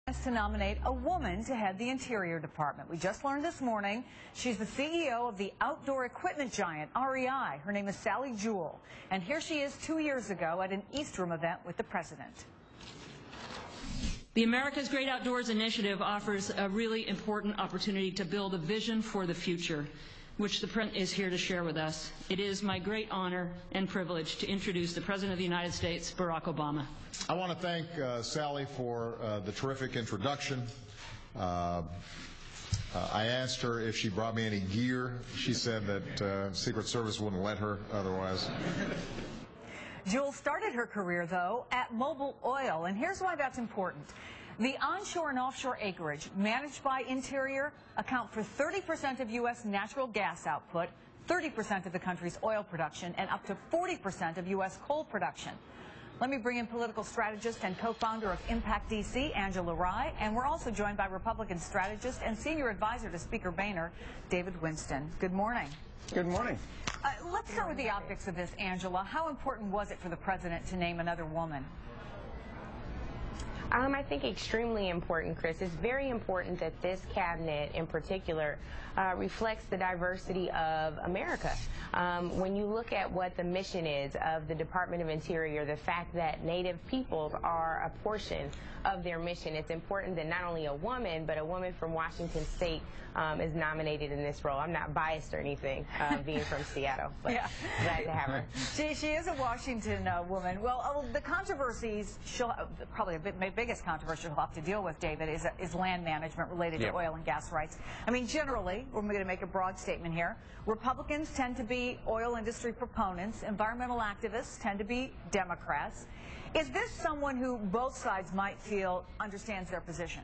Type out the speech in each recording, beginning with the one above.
To nominate a woman to head the Interior Department. We just learned this morning she's the CEO of the outdoor equipment giant, REI. Her name is Sally Jewell. And here she is 2 years ago at an East Room event with the president. The America's Great Outdoors Initiative offers a really important opportunity to build a vision for the future, which the President is here to share with us. It is my great honor and privilege to introduce the President of the United States, Barack Obama. I want to thank Sally for the terrific introduction. I asked her if she brought me any gear. She said that Secret Service wouldn't let her otherwise. Jewell started her career, though, at Mobil Oil, and here's why that's important. The onshore and offshore acreage managed by Interior account for 30% of U.S. natural gas output, 30% of the country's oil production, and up to 40% of U.S. coal production. Let me bring in political strategist and co-founder of Impact DC, Angela Rye, and we're also joined by Republican strategist and senior advisor to Speaker Boehner, David Winston. Good morning. Good morning. Let's start with the optics of this, Angela. How important was it for the president to name another woman? I think extremely important, Chris. It's very important that this cabinet in particular reflects the diversity of America. When you look at what the mission is of the Department of Interior, the fact that Native peoples are a portion of their mission, it's important that not only a woman, but a woman from Washington State is nominated in this role. I'm not biased or anything, being from Seattle, but yeah. Glad to have her. She is a Washington woman. Well, the controversies, probably the biggest controversy she'll have to deal with, David, is land management related to oil and gas rights. I mean, generally, we're going to make a broad statement here. Republicans tend to be oil industry proponents. Environmental activists tend to be Democrats. Is this someone who both sides might feel understands their position?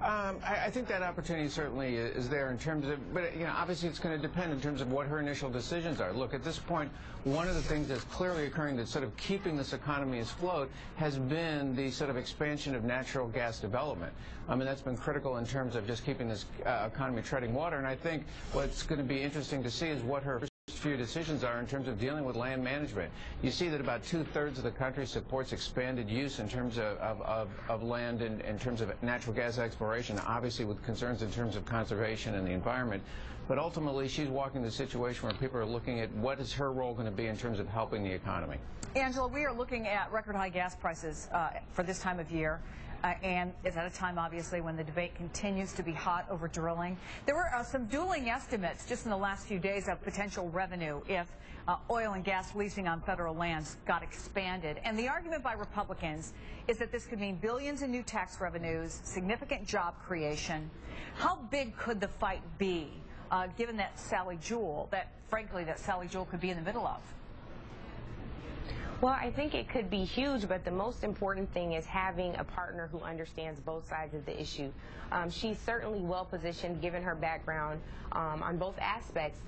I think that opportunity certainly is there in terms of, but obviously it's going to depend in terms of what her initial decisions are. Look, at this point, one of the things that's clearly occurring that's sort of keeping this economy afloat has been the sort of expansion of natural gas development. I mean, that's been critical in terms of just keeping this economy treading water. And I think what's going to be interesting to see is what her few decisions are in terms of dealing with land management. You see that about 2/3 of the country supports expanded use in terms of land and in terms of natural gas exploration, obviously with concerns in terms of conservation and the environment. But ultimately, she's walking the situation where people are looking at what is her role going to be in terms of helping the economy. Angela, we are looking at record high gas prices for this time of year. And it's at a time, obviously, when the debate continues to be hot over drilling. There were some dueling estimates just in the last few days of potential revenue if oil and gas leasing on federal lands got expanded. And the argument by Republicans is that this could mean billions in new tax revenues, significant job creation. How big could the fight be, given that Sally Jewell, frankly, Sally Jewell could be in the middle of? Well, I think it could be huge, but the most important thing is having a partner who understands both sides of the issue. She's certainly well positioned, given her background on both aspects,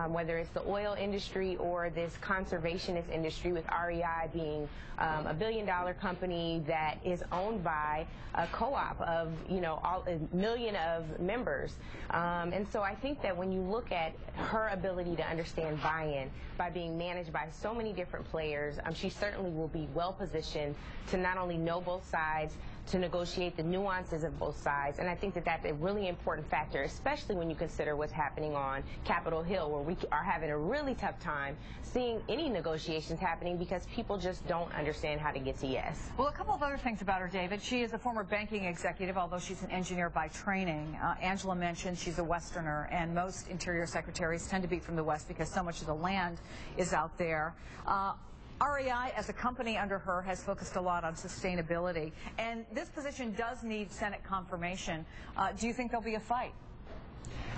whether it's the oil industry or this conservationist industry, with REI being a billion-dollar company that is owned by a co-op of, a million of members. And so I think that when you look at her ability to understand buy-in by being managed by so many different players, she certainly will be well positioned to not only know both sides, to negotiate the nuances of both sides. And I think that that's a really important factor, especially when you consider what's happening on Capitol Hill, where we are having a really tough time seeing any negotiations happening because people just don't understand how to get to yes. Well, a couple of other things about her, David. She is a former banking executive, although she's an engineer by training. Angela mentioned she's a Westerner, and most Interior Secretaries tend to be from the West because so much of the land is out there. REI, as a company under her, has focused a lot on sustainability, and this position does need Senate confirmation. Do you think there'll be a fight?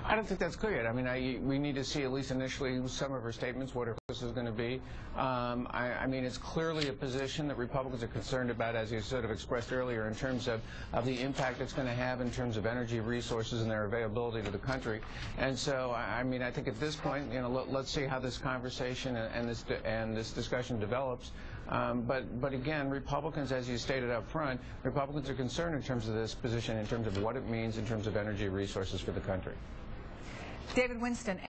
I don't think that's clear yet. I mean, we need to see at least initially some of her statements, what her focus is going to be. I mean, it's clearly a position that Republicans are concerned about, as you sort of expressed earlier, in terms of the impact it's going to have in terms of energy resources and their availability to the country. And so, I mean, I think at this point, let's see how this conversation and this discussion develops. But again, Republicans, as you stated up front, Republicans are concerned in terms of this position, in terms of what it means in terms of energy resources for the country. David Winston.